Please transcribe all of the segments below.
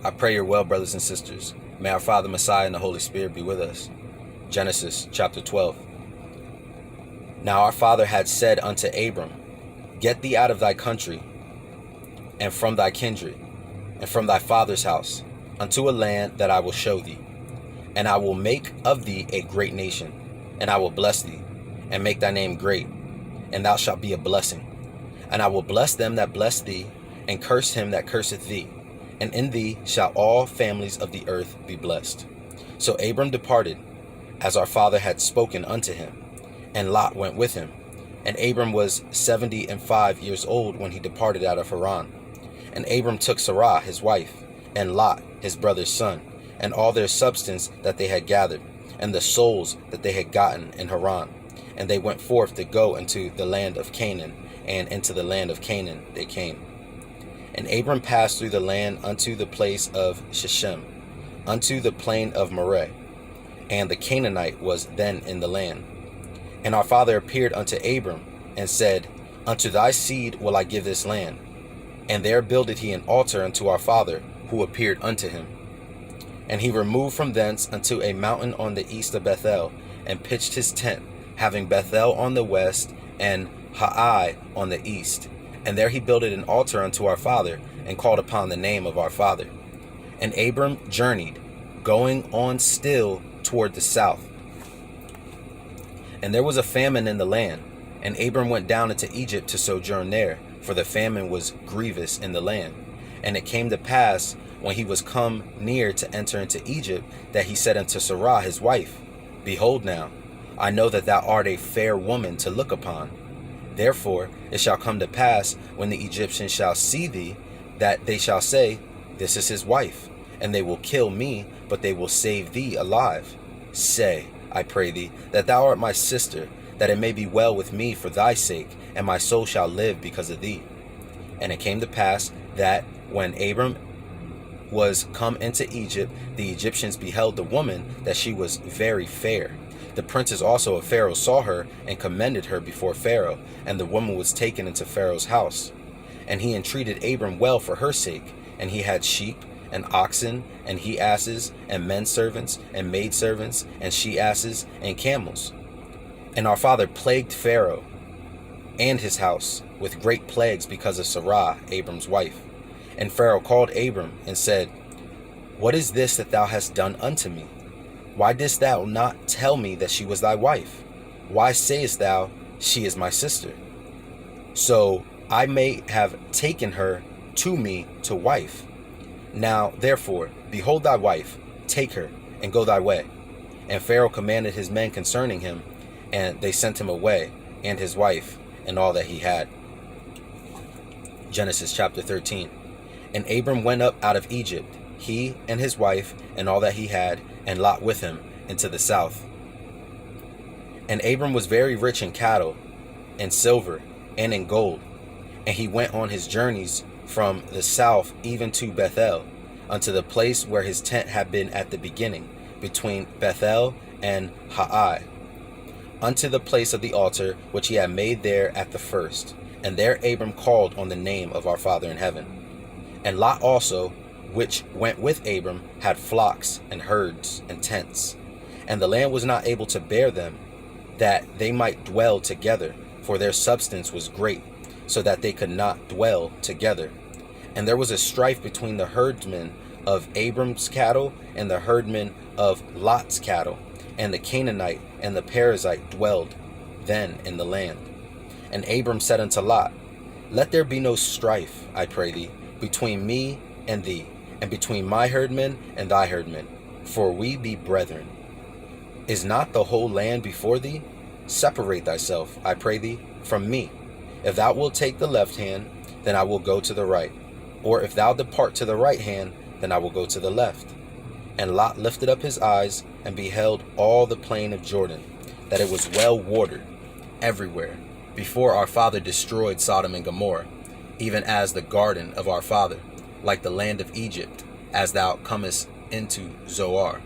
I pray you're well, brothers and sisters. May our Father, Messiah, and the Holy Spirit be with us. Genesis chapter 12. Now our father had said unto Abram, Get thee out of thy country, and from thy kindred, and from thy father's house, unto a land that I will show thee. And I will make of thee a great nation, and I will bless thee, and make thy name great, and thou shalt be a blessing. And I will bless them that bless thee, and curse him that curseth thee. And in thee shall all families of the earth be blessed. So Abram departed, as our father had spoken unto him, and Lot went with him. And Abram was 75 years old when he departed out of Haran. And Abram took Sarah his wife, and Lot his brother's son, and all their substance that they had gathered, and the souls that they had gotten in Haran. And they went forth to go into the land of Canaan, and into the land of Canaan they came. And Abram passed through the land unto the place of Shechem, unto the plain of Moreh, and the Canaanite was then in the land. And our father appeared unto Abram, and said, Unto thy seed will I give this land. And there builded he an altar unto our father, who appeared unto him. And he removed from thence unto a mountain on the east of Bethel, and pitched his tent, having Bethel on the west, and Hai on the east. And there he builded an altar unto our father, and called upon the name of our father. And Abram journeyed, going on still toward the south. And there was a famine in the land, and Abram went down into Egypt to sojourn there, for the famine was grievous in the land. And it came to pass, when he was come near to enter into Egypt, that he said unto Sarah his wife, Behold now, I know that thou art a fair woman to look upon. Therefore it shall come to pass, when the Egyptians shall see thee, that they shall say, This is his wife, and they will kill me, but they will save thee alive. Say, I pray thee, that thou art my sister, that it may be well with me for thy sake, and my soul shall live because of thee. And it came to pass that, when Abram was come into Egypt, the Egyptians beheld the woman, that she was very fair. The princes also of Pharaoh saw her, and commended her before Pharaoh, and the woman was taken into Pharaoh's house. And he entreated Abram well for her sake, and he had sheep, and oxen, and he asses, and men servants, and maid servants, and she asses, and camels. And our father plagued Pharaoh and his house with great plagues because of Sarah, Abram's wife. And Pharaoh called Abram, and said, What is this that thou hast done unto me? Why didst thou not tell me that she was thy wife? Why sayest thou, She is my sister? So I may have taken her to me to wife. Now therefore, behold thy wife, take her, and go thy way. And Pharaoh commanded his men concerning him, and they sent him away, and his wife, and all that he had. Genesis chapter 13. And Abram went up out of Egypt, he and his wife, and all that he had, and Lot with him, into the south. And Abram was very rich in cattle, and silver, and in gold. And he went on his journeys from the south even to Bethel, unto the place where his tent had been at the beginning, between Bethel and Hai, unto the place of the altar which he had made there at the first. And there Abram called on the name of our Father in heaven. And Lot also, which went with Abram, had flocks and herds and tents. And the land was not able to bear them, that they might dwell together, for their substance was great, so that they could not dwell together. And there was a strife between the herdsmen of Abram's cattle and the herdmen of Lot's cattle. And the Canaanite and the Perizzite dwelled then in the land. And Abram said unto Lot, Let there be no strife, I pray thee, between me and thee, and between my herdmen and thy herdmen, for we be brethren. Is not the whole land before thee? Separate thyself, I pray thee, from me. If thou wilt take the left hand, then I will go to the right. Or if thou depart to the right hand, then I will go to the left. And Lot lifted up his eyes, and beheld all the plain of Jordan, that it was well watered everywhere, before our father destroyed Sodom and Gomorrah, even as the garden of our father, like the land of Egypt, as thou comest into Zoar.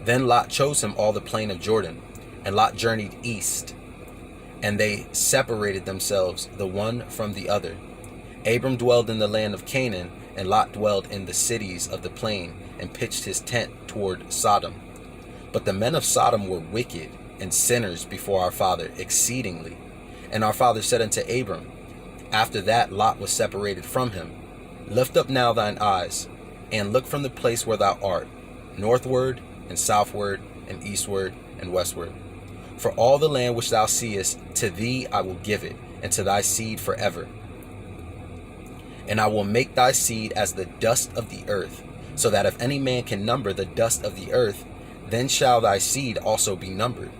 Then Lot chose him all the plain of Jordan, and Lot journeyed east, and they separated themselves the one from the other. Abram dwelled in the land of Canaan, and Lot dwelled in the cities of the plain, and pitched his tent toward Sodom. But the men of Sodom were wicked and sinners before our father exceedingly. And our father said unto Abram, after that Lot was separated from him, lift up now thine eyes, and look from the place where thou art, northward and southward and eastward and westward. For all the land which thou seest, to thee I will give it, and to thy seed forever. And I will make thy seed as the dust of the earth, so that if any man can number the dust of the earth, then shall thy seed also be numbered.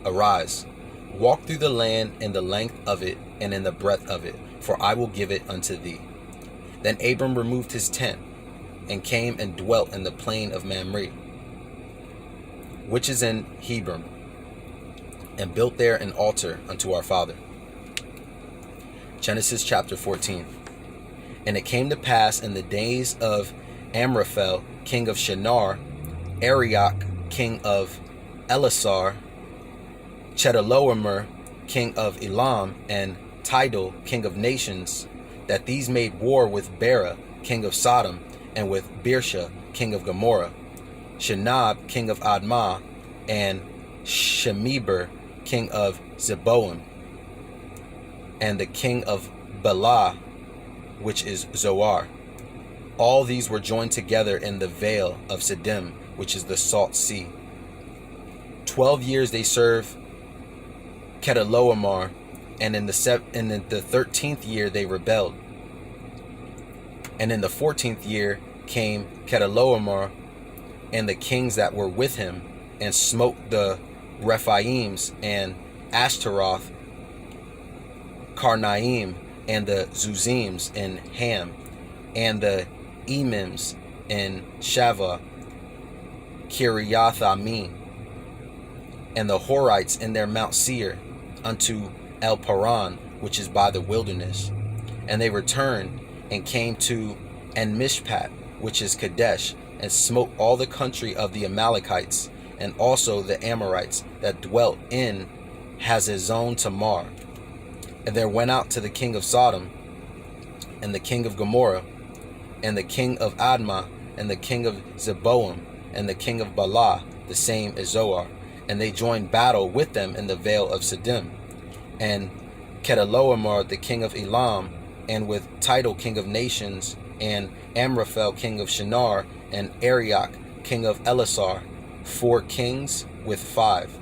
Arise, walk through the land in the length of it and in the breadth of it, for I will give it unto thee. Then Abram removed his tent, and came and dwelt in the plain of Mamre, which is in Hebron, and built there an altar unto our father. Genesis chapter 14. And it came to pass in the days of Amraphel, king of Shinar, Arioch, king of Elasar, Chedorlaomer, king of Elam, and Tidal, king of nations, that these made war with Bera, king of Sodom, and with Birsha, king of Gomorrah, Shinab, king of Admah, and Shemeber, king of Zeboim, and the king of Bela, which is Zoar. All these were joined together in the vale of Siddim, which is the salt sea. 12 years they served Chedorlaomer, and in the 13th year they rebelled. And in the 14th year came Chedorlaomer and the kings that were with him, and smote the Rephaims and Ashtaroth, Karnaim, and the Zuzims in Ham, and the Emims in Shavah, Kiriathaim, and the Horites in their Mount Seir, unto El Paran, which is by the wilderness. And they returned and came to En-Mishpat, which is Kadesh, and smote all the country of the Amalekites, and also the Amorites that dwelt in Hazezon Tamar. And there went out to the king of Sodom, and the king of Gomorrah, and the king of Admah, and the king of Zeboim, and the king of Bela, the same as Zoar. And they joined battle with them in the vale of Siddim. And Chedorlaomer, the king of Elam, and with Tidal, king of nations, and Amraphel, king of Shinar, and Arioch, king of Elasar, 4 kings with 5.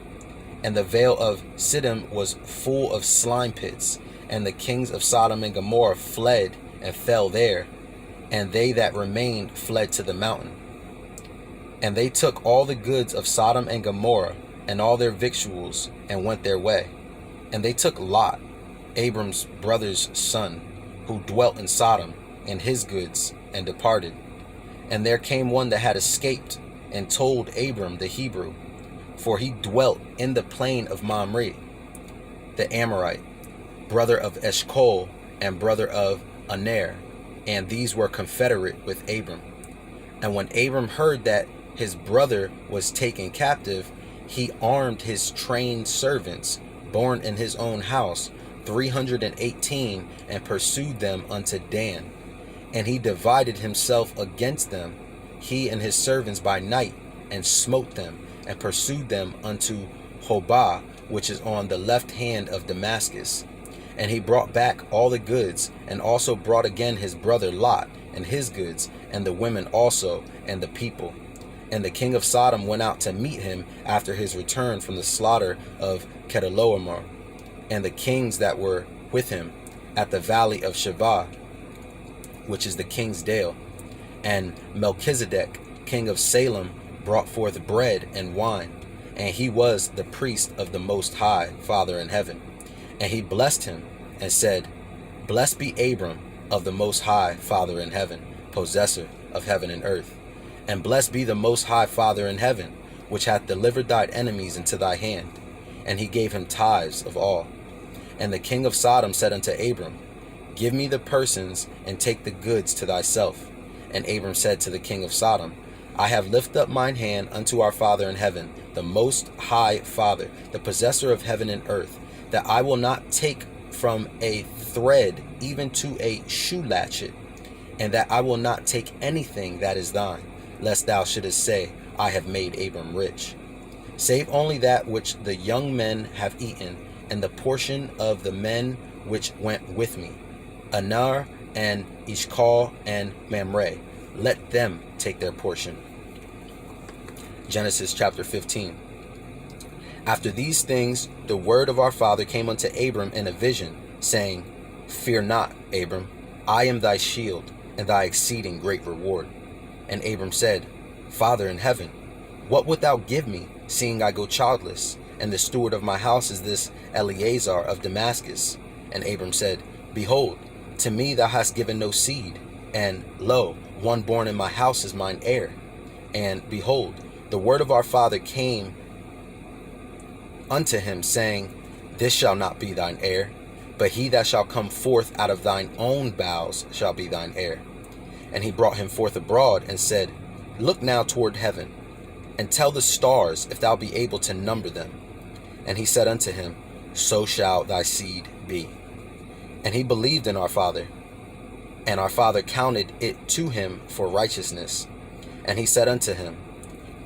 And the vale of Siddim was full of slime pits, and the kings of Sodom and Gomorrah fled and fell there, and they that remained fled to the mountain. And they took all the goods of Sodom and Gomorrah, and all their victuals, and went their way. And they took Lot, Abram's brother's son, who dwelt in Sodom, and his goods, and departed. And there came one that had escaped, and told Abram the Hebrew, for he dwelt in the plain of Mamre, the Amorite, brother of Eshcol, and brother of Aner, and these were confederate with Abram. And when Abram heard that his brother was taken captive, he armed his trained servants, born in his own house, 318, and pursued them unto Dan. And he divided himself against them, he and his servants by night, and smote them, and pursued them unto Hobah, which is on the left hand of Damascus. And he brought back all the goods, and also brought again his brother Lot, and his goods, and the women also, and the people. And the king of Sodom went out to meet him after his return from the slaughter of Chedorlaomer, and the kings that were with him at the valley of Shavah, which is the king's dale. And Melchizedek, king of Salem, brought forth bread and wine, and he was the priest of the Most High Father in heaven. And he blessed him and said, Blessed be Abram of the Most High Father in heaven, possessor of heaven and earth. And blessed be the Most High Father in heaven, which hath delivered thine enemies into thy hand. And he gave him tithes of all. And the king of Sodom said unto Abram, Give me the persons, and take the goods to thyself. And Abram said to the king of Sodom, I have lifted up mine hand unto our Father in heaven, the Most High Father, the possessor of heaven and earth, that I will not take from a thread even to a shoe latchet, and that I will not take anything that is thine, lest thou shouldest say, I have made Abram rich. Save only that which the young men have eaten, and the portion of the men which went with me, Anar and Ishkal and Mamre. Let them take their portion. Genesis chapter 15. After these things, the word of our father came unto Abram in a vision, saying, Fear not, Abram, I am thy shield, and thy exceeding great reward. And Abram said, Father in heaven, what wilt thou give me, seeing I go childless, and the steward of my house is this Eleazar of Damascus? And Abram said, Behold, to me thou hast given no seed, and lo, one born in my house is mine heir. And behold, the word of our father came unto him, saying, This shall not be thine heir, but he that shall come forth out of thine own bowels shall be thine heir. And he brought him forth abroad, and said, Look now toward heaven, and tell the stars if thou be able to number them. And he said unto him, So shall thy seed be. And he believed in our father, and our father counted it to him for righteousness. And he said unto him,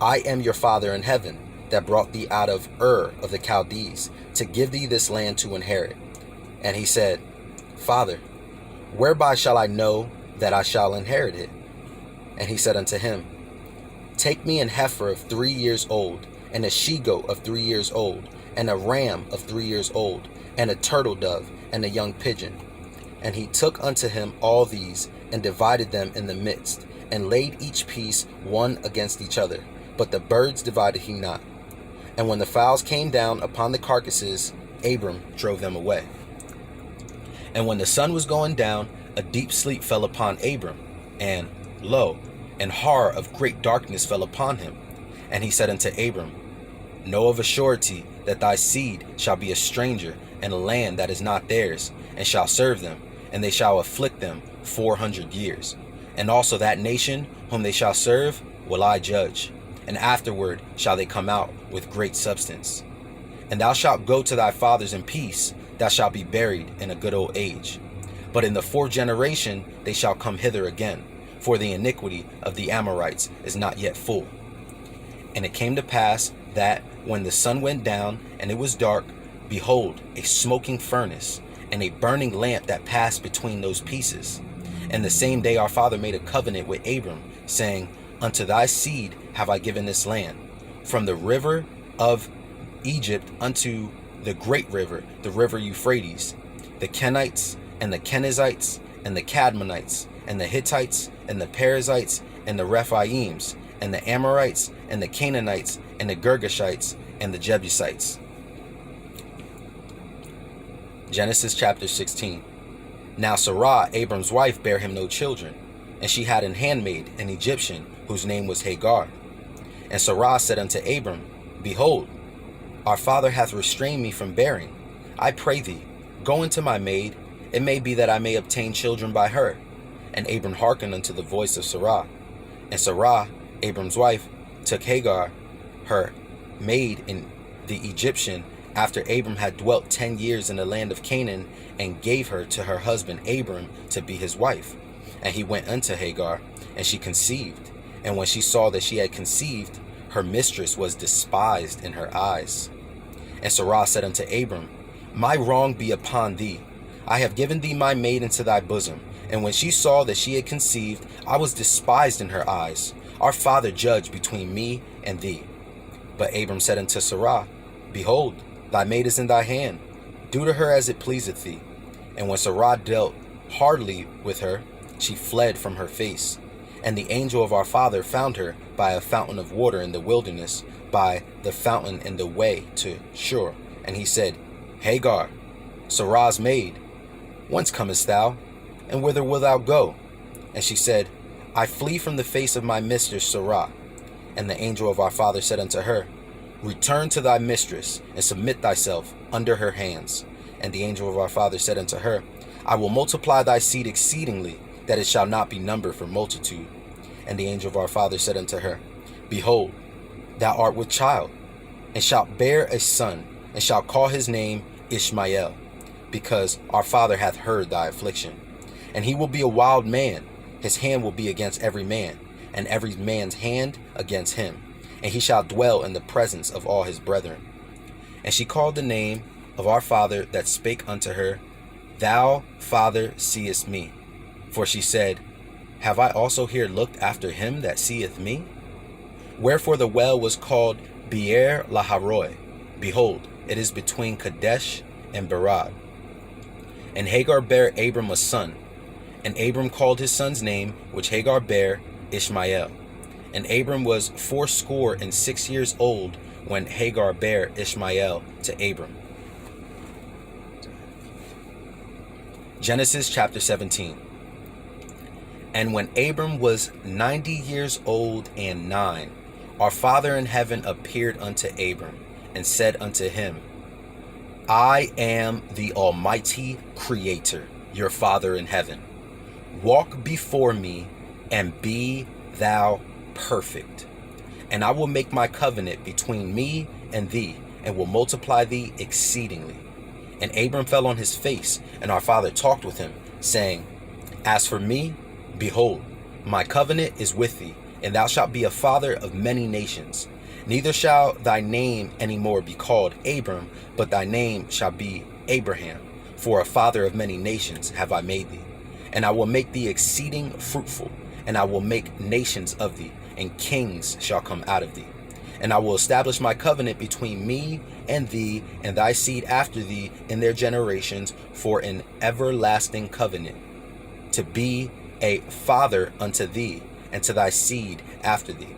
I am your father in heaven, that brought thee out of Ur of the Chaldees, to give thee this land to inherit. And he said, Father, whereby shall I know that I shall inherit it? And he said unto him, Take me an heifer of 3 years old, and a she-goat of 3 years old, and a ram of 3 years old, and a turtle dove, and a young pigeon. And he took unto him all these, and divided them in the midst, and laid each piece one against each other. But the birds divided he not. And when the fowls came down upon the carcasses, Abram drove them away. And when the sun was going down, a deep sleep fell upon Abram, and lo, an horror of great darkness fell upon him. And he said unto Abram, Know of a surety that thy seed shall be a stranger in a land that is not theirs, and shall serve them, and they shall afflict them 400 years. And also that nation whom they shall serve will I judge, and afterward shall they come out with great substance. And thou shalt go to thy fathers in peace, thou shalt be buried in a good old age. But in the 4th generation they shall come hither again, for the iniquity of the Amorites is not yet full. And it came to pass that when the sun went down and it was dark, behold, a smoking furnace, and a burning lamp that passed between those pieces. And the same day our father made a covenant with Abram, saying, Unto thy seed have I given this land, from the river of Egypt unto the great river, the river Euphrates, the Kenites, and the Kenizzites, and the Cadmonites, and the Hittites, and the Perizzites, and the Rephaims, and the Amorites, and the Canaanites, and the Girgashites, and the Jebusites. Genesis chapter 16. Now Sarah, Abram's wife, bare him no children, and she had an handmaid, an Egyptian, whose name was Hagar. And Sarah said unto Abram, Behold, our father hath restrained me from bearing. I pray thee, go into my maid, it may be that I may obtain children by her. And Abram hearkened unto the voice of Sarah. And Sarah, Abram's wife, took Hagar, her maid, in the Egyptian, after Abram had dwelt 10 years in the land of Canaan, and gave her to her husband Abram to be his wife. And he went unto Hagar, and she conceived. And when she saw that she had conceived, her mistress was despised in her eyes. And Sarah said unto Abram, My wrong be upon thee. I have given thee my maid into thy bosom. And when she saw that she had conceived, I was despised in her eyes. Our father judge between me and thee. But Abram said unto Sarah, Behold, thy maid is in thy hand. Do to her as it pleaseth thee. And when Sarah dealt hardly with her, she fled from her face. And the angel of our father found her by a fountain of water in the wilderness, by the fountain in the way to Shur. And he said, Hagar, Sarah's maid, whence comest thou, and whither wilt thou go? And she said, I flee from the face of my mistress Sarah. And the angel of our father said unto her, Return to thy mistress, and submit thyself under her hands. And the angel of our father said unto her, I will multiply thy seed exceedingly, that it shall not be numbered for multitude. And the angel of our father said unto her, Behold, thou art with child, and shalt bear a son, and shalt call his name Ishmael, because our father hath heard thy affliction. And he will be a wild man, His hand will be against every man, and every man's hand against him, and he shall dwell in the presence of all his brethren. And she called the name of our father that spake unto her, Thou, Father, seest me. For she said, Have I also here looked after him that seeth me? Wherefore the well was called Beer Laharoi. Behold, it is between Kadesh and Berad. And Hagar bare Abram a son, and Abram called his son's name, which Hagar bare, Ishmael. And Abram was 86 years old when Hagar bare Ishmael to Abram. Genesis chapter 17. And when Abram was 90 years old and 9, our Father in heaven appeared unto Abram, and said unto him, I am the Almighty Creator, your Father in heaven. Walk before me, and be thou perfect. And I will make my covenant between me and thee, and will multiply thee exceedingly. And Abram fell on his face, and our Father talked with him, saying, As for me, behold, my covenant is with thee, and thou shalt be a father of many nations. Neither shall thy name any more be called Abram, but thy name shall be Abraham, for a father of many nations have I made thee. And I will make thee exceeding fruitful, and I will make nations of thee, and kings shall come out of thee. And I will establish my covenant between me and thee and thy seed after thee in their generations for an everlasting covenant, to be a father unto thee and to thy seed after thee.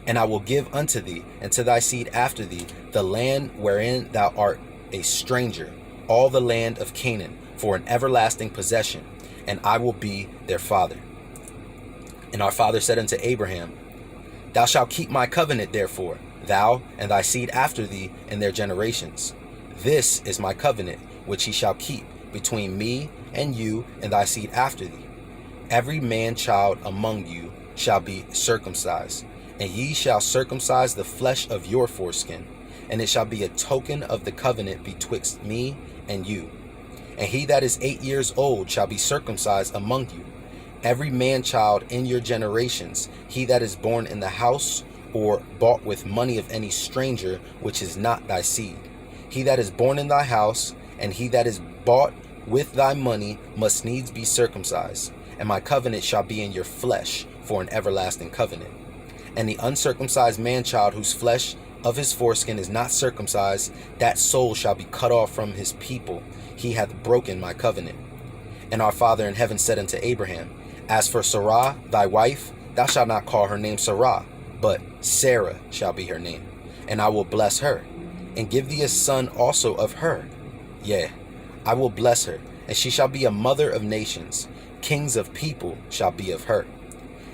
And I will give unto thee and to thy seed after thee the land wherein thou art a stranger, all the land of Canaan, for an everlasting possession, and I will be their father. And our Father said unto Abraham, Thou shalt keep my covenant, therefore, thou and thy seed after thee in their generations. This is my covenant, which he shall keep between me and you and thy seed after thee. Every man child among you shall be circumcised, and ye shall circumcise the flesh of your foreskin, and it shall be a token of the covenant betwixt me and you. And he that is 8 years old shall be circumcised among you. Every man child in your generations, he that is born in the house or bought with money of any stranger, which is not thy seed. He that is born in thy house, and he that is bought with thy money, must needs be circumcised. And my covenant shall be in your flesh for an everlasting covenant. And the uncircumcised man-child whose flesh of his foreskin is not circumcised, that soul shall be cut off from his people. He hath broken my covenant. And our Father in heaven said unto Abraham, As for Sarah, thy wife, thou shalt not call her name Sarah, but Sarah shall be her name. And I will bless her, and give thee a son also of her. Yea, I will bless her, and she shall be a mother of nations. Kings of people shall be of her.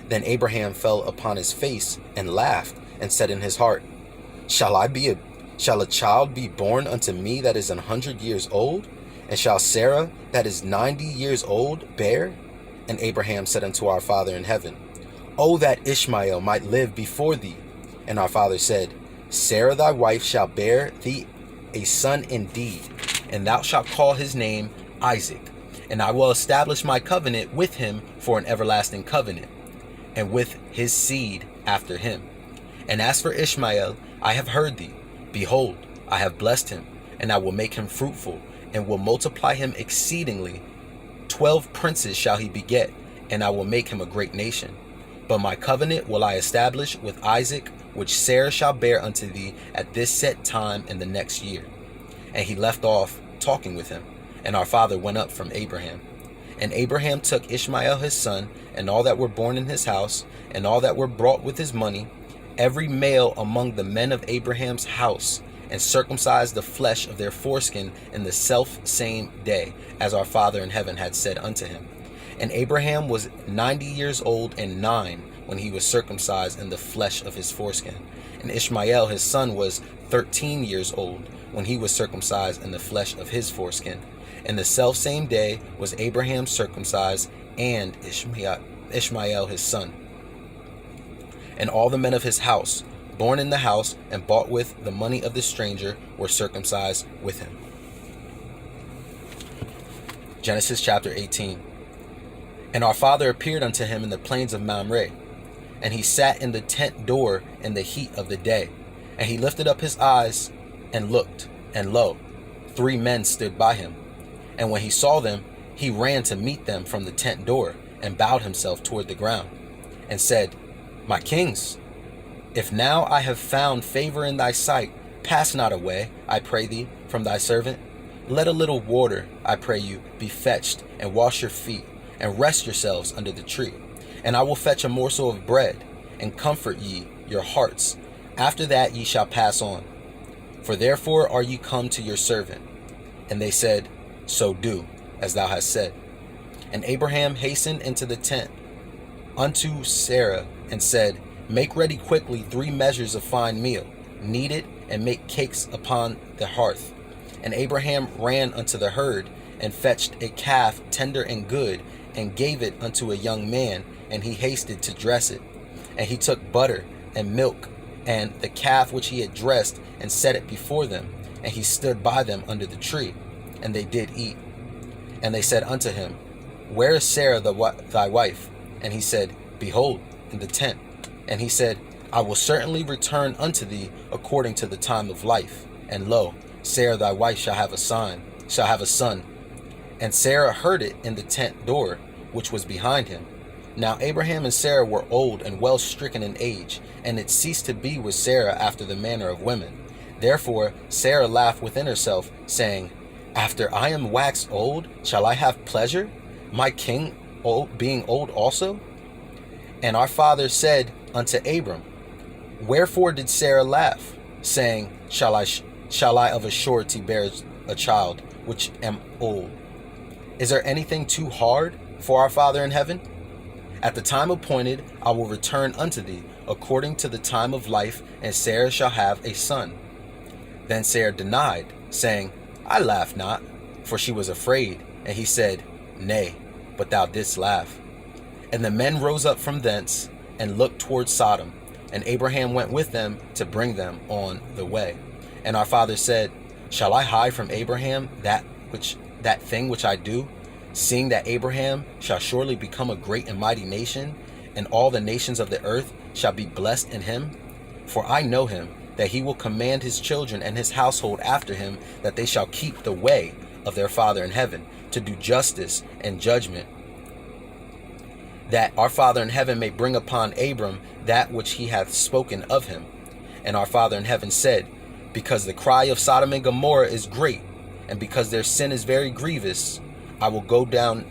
Then Abraham fell upon his face and laughed, and said in his heart, Shall a child be born unto me that is 100 years old? And shall Sarah that is 90 years old bear? And Abraham said unto our Father in heaven, O that Ishmael might live before thee. And our Father said, Sarah thy wife shall bear thee a son indeed, and thou shalt call his name Isaac. And I will establish my covenant with him for an everlasting covenant, and with his seed after him. And as for Ishmael, I have heard thee. Behold, I have blessed him, and I will make him fruitful, and will multiply him exceedingly. 12 princes shall he beget, and I will make him a great nation. But my covenant will I establish with Isaac, which Sarah shall bear unto thee at this set time in the next year. And he left off talking with him, and our Father went up from Abraham. And Abraham took Ishmael his son, and all that were born in his house, and all that were brought with his money, every male among the men of Abraham's house, and circumcised the flesh of their foreskin in the self same day, as our Father in heaven had said unto him. And Abraham was 90 years old and 9 when he was circumcised in the flesh of his foreskin. And Ishmael his son was 13 years old when he was circumcised in the flesh of his foreskin. And the selfsame day was Abraham circumcised, and Ishmael his son. And all the men of his house, born in the house and bought with the money of the stranger, were circumcised with him. Genesis chapter 18. And our father appeared unto him in the plains of Mamre, and he sat in the tent door in the heat of the day. And he lifted up his eyes and looked, and lo, 3 men stood by him. And when he saw them, he ran to meet them from the tent door, and bowed himself toward the ground, and said, My kings, if now I have found favor in thy sight, pass not away, I pray thee, from thy servant. Let a little water, I pray you, be fetched, and wash your feet, and rest yourselves under the tree. And I will fetch a morsel of bread, and comfort ye your hearts. After that ye shall pass on. For therefore are ye come to your servant. And they said, So do, as thou hast said. And Abraham hastened into the tent unto Sarah, and said, Make ready quickly 3 measures of fine meal, knead it, and make cakes upon the hearth. And Abraham ran unto the herd, and fetched a calf tender and good, and gave it unto a young man, and he hasted to dress it. And he took butter and milk, and the calf which he had dressed, and set it before them. And he stood by them under the tree, and they did eat. And they said unto him, Where is Sarah thy wife? And he said, Behold, in the tent. And he said, I will certainly return unto thee according to the time of life. And lo, Sarah thy wife shall have a son. And Sarah heard it in the tent door, which was behind him. Now Abraham and Sarah were old and well stricken in age, and it ceased to be with Sarah after the manner of women. Therefore Sarah laughed within herself, saying, After I am waxed old, shall I have pleasure, my king being old also? And our father said unto Abram, Wherefore did Sarah laugh, saying, Shall I of a surety bear a child, which am old? Is there anything too hard for our Father in heaven? At the time appointed I will return unto thee, according to the time of life, and Sarah shall have a son. Then Sarah denied, saying, I laugh not, for she was afraid. And he said, Nay, but thou didst laugh. And the men rose up from thence, and looked toward Sodom, and Abraham went with them to bring them on the way. And our father said, Shall I hide from Abraham that thing which I do, seeing that Abraham shall surely become a great and mighty nation, and all the nations of the earth shall be blessed in him? For I know him, that he will command his children and his household after him, that they shall keep the way of their Father in heaven, to do justice and judgment, that our Father in heaven may bring upon Abram that which he hath spoken of him. And our Father in heaven said, Because the cry of Sodom and Gomorrah is great, and because their sin is very grievous, I will go down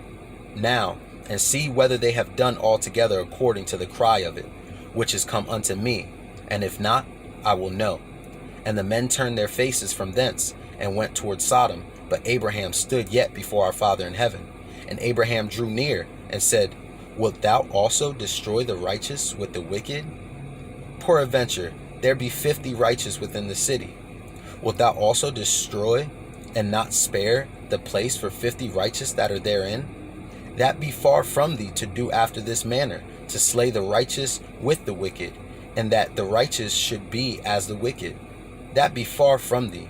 now, and see whether they have done altogether according to the cry of it, which is come unto me, and if not, I will know. And the men turned their faces from thence, and went toward Sodom, but Abraham stood yet before our Father in heaven. And Abraham drew near, and said, Wilt thou also destroy the righteous with the wicked? Peradventure, there be 50 righteous within the city. Wilt thou also destroy, and not spare, the place for 50 righteous that are therein? That be far from thee to do after this manner, to slay the righteous with the wicked, and that the righteous should be as the wicked. That be far from thee.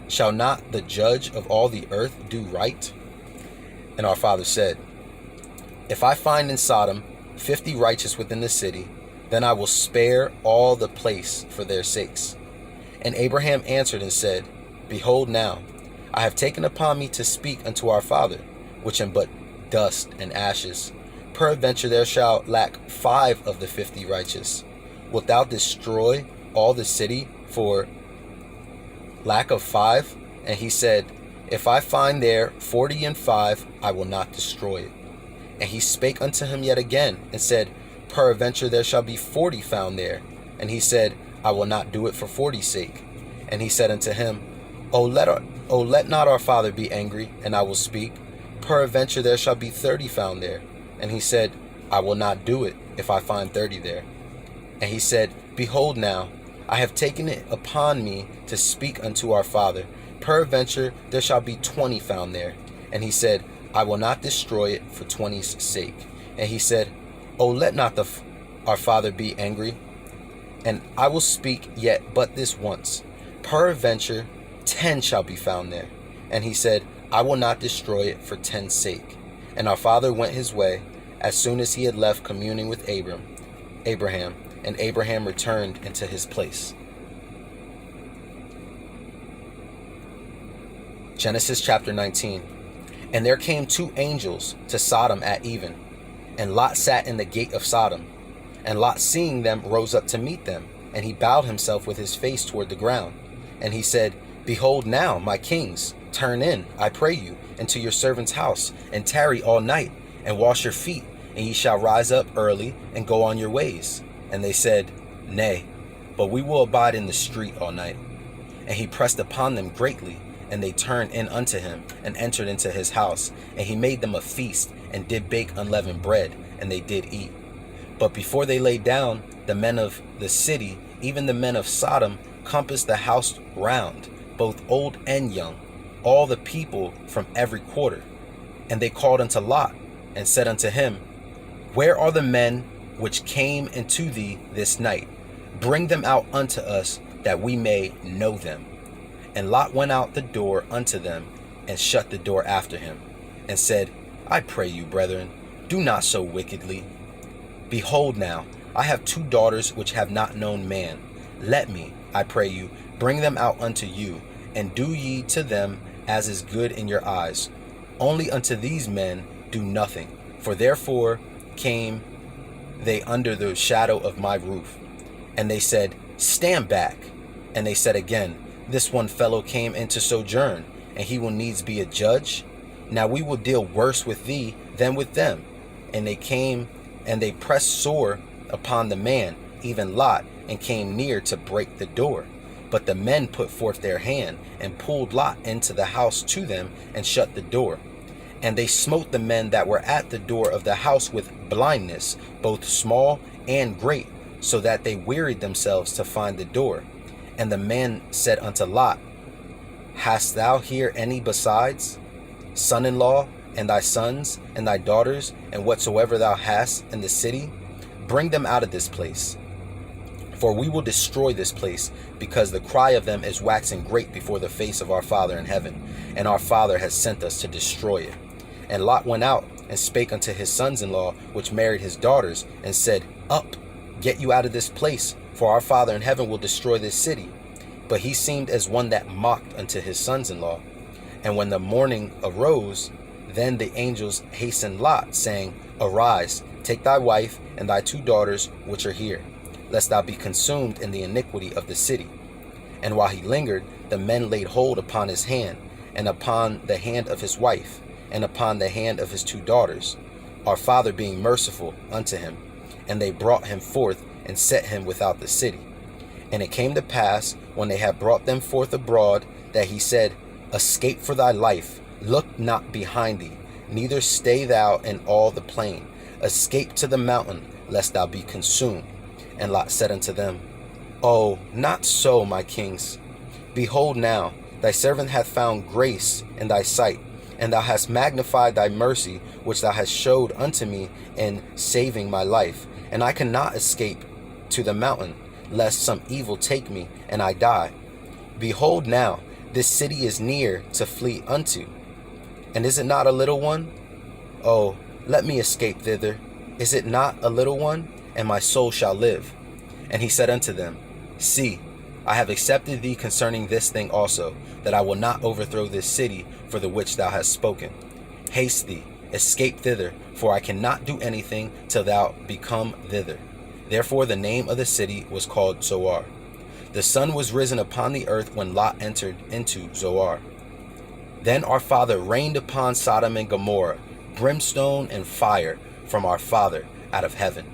Shall not the judge of all the earth do right? And our father said, If I find in Sodom 50 righteous within the city, then I will spare all the place for their sakes. And Abraham answered and said, Behold now, I have taken upon me to speak unto our father, which am but dust and ashes. Peradventure there shall lack 5 of the 50 righteous. Wilt thou destroy all the city for lack of 5? And he said, If I find there 40 and 5, I will not destroy it. And he spake unto him yet again, and said, Peradventure there shall be 40 found there. And he said, I will not do it for 40's sake. And he said unto him, let not our father be angry, and I will speak. Peradventure there shall be 30 found there. And he said, I will not do it, if I find 30 there. And he said, Behold now, I have taken it upon me to speak unto our father. Peradventure there shall be 20 found there. And he said, I will not destroy it for 20's sake. And he said, let not our father be angry, and I will speak yet but this once. Peradventure 10 shall be found there. And he said, I will not destroy it for 10's sake. And our father went his way, as soon as he had left communing with Abraham, and Abraham returned into his place. Genesis chapter 19. And there came 2 angels to Sodom at even, and Lot sat in the gate of Sodom. And Lot, seeing them, rose up to meet them, and he bowed himself with his face toward the ground. And he said, Behold now, my kings, turn in, I pray you, into your servant's house, and tarry all night, and wash your feet, and ye shall rise up early, and go on your ways. And they said, Nay, but we will abide in the street all night. And he pressed upon them greatly, and they turned in unto him, and entered into his house. And he made them a feast, and did bake unleavened bread, and they did eat. But before they lay down, the men of the city, even the men of Sodom, compassed the house round, both old and young, all the people from every quarter. And they called unto Lot, and said unto him, Where are the men which came into thee this night? Bring them out unto us, that we may know them. And Lot went out the door unto them, and shut the door after him, and said, I pray you, brethren, do not so wickedly. Behold now, I have 2 daughters which have not known man. Let me, I pray you, bring them out unto you, and do ye to them as is good in your eyes. Only unto these men do nothing, for therefore came they under the shadow of my roof. And they said, Stand back. And they said again, This one fellow came in to sojourn, and he will needs be a judge. Now we will deal worse with thee than with them. And they came, and they pressed sore upon the man, even Lot, and came near to break the door. But the men put forth their hand, and pulled Lot into the house to them, and shut the door. And they smote the men that were at the door of the house with blindness, both small and great, so that they wearied themselves to find the door. And the man said unto Lot, Hast thou here any besides, son-in-law, and thy sons, and thy daughters, and whatsoever thou hast in the city? Bring them out of this place. For we will destroy this place, because the cry of them is waxing great before the face of our Father in heaven, and our Father has sent us to destroy it. And Lot went out, and spake unto his sons-in-law, which married his daughters, and said, Up, get you out of this place, for our Father in heaven will destroy this city. But he seemed as one that mocked unto his sons-in-law. And when the morning arose, then the angels hastened Lot, saying, Arise, take thy wife and thy 2 daughters which are here, lest thou be consumed in the iniquity of the city. And while he lingered, the men laid hold upon his hand, and upon the hand of his wife, and upon the hand of his 2 daughters, our father being merciful unto him. And they brought him forth, and set him without the city. And it came to pass, when they had brought them forth abroad, that he said, Escape for thy life, look not behind thee, neither stay thou in all the plain. Escape to the mountain, lest thou be consumed. And Lot said unto them, Oh, not so, my kings. Behold now, thy servant hath found grace in thy sight, and thou hast magnified thy mercy, which thou hast showed unto me in saving my life. And I cannot escape to the mountain, lest some evil take me, and I die. Behold now, this city is near to flee unto. And is it not a little one? Oh, let me escape thither. Is it not a little one? And my soul shall live. And he said unto them, See, I have accepted thee concerning this thing also, that I will not overthrow this city for the which thou hast spoken. Haste thee, escape thither, for I cannot do anything till thou become thither. Therefore the name of the city was called Zoar. The sun was risen upon the earth when Lot entered into Zoar. Then our father rained upon Sodom and Gomorrah brimstone and fire from our Father out of heaven.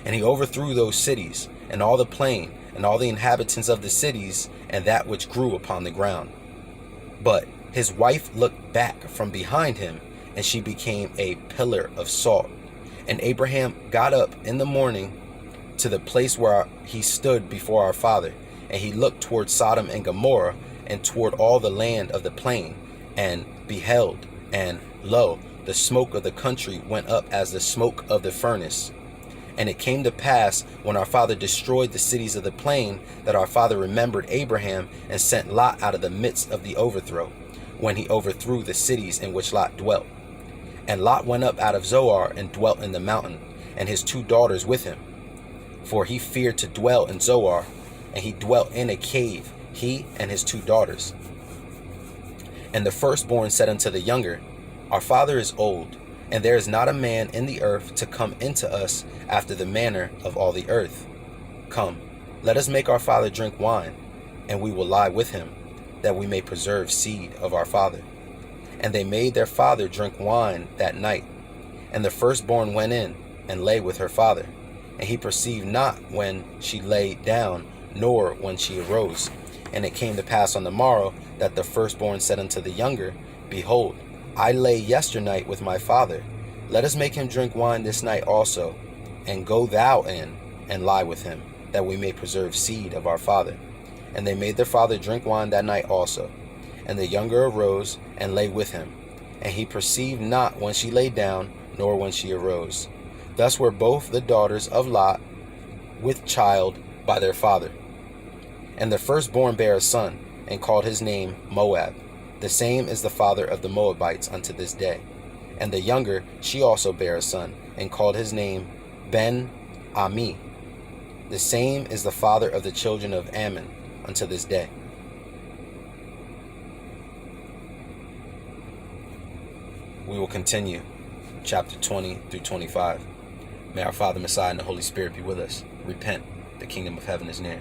And he overthrew those cities, and all the plain, and all the inhabitants of the cities, and that which grew upon the ground. But his wife looked back from behind him, and she became a pillar of salt. And Abraham got up in the morning to the place where he stood before our father, and he looked toward Sodom and Gomorrah, and toward all the land of the plain, and beheld, and lo, the smoke of the country went up as the smoke of the furnace. And it came to pass, when our father destroyed the cities of the plain, that our father remembered Abraham, and sent Lot out of the midst of the overthrow, when he overthrew the cities in which Lot dwelt. And Lot went up out of Zoar and dwelt in the mountain, and his 2 daughters with him. For he feared to dwell in Zoar, and he dwelt in a cave, he and his 2 daughters. And the firstborn said unto the younger, Our father is old, and there is not a man in the earth to come into us after the manner of all the earth. Come, let us make our father drink wine, and we will lie with him, that we may preserve seed of our father. And they made their father drink wine that night. And the firstborn went in and lay with her father. And he perceived not when she lay down, nor when she arose. And it came to pass on the morrow that the firstborn said unto the younger, Behold, I lay yesternight with my father. Let us make him drink wine this night also, and go thou in and lie with him, that we may preserve seed of our father. And they made their father drink wine that night also. And the younger arose and lay with him. And he perceived not when she lay down, nor when she arose. Thus were both the daughters of Lot with child by their father. And the firstborn bare a son, and called his name Moab. The same is the father of the Moabites unto this day. And the younger, she also bare a son, and called his name Ben-Ami. The same is the father of the children of Ammon unto this day. We will continue chapter 20 through 25. May our Father, Messiah, and the Holy Spirit be with us. Repent. The kingdom of heaven is near.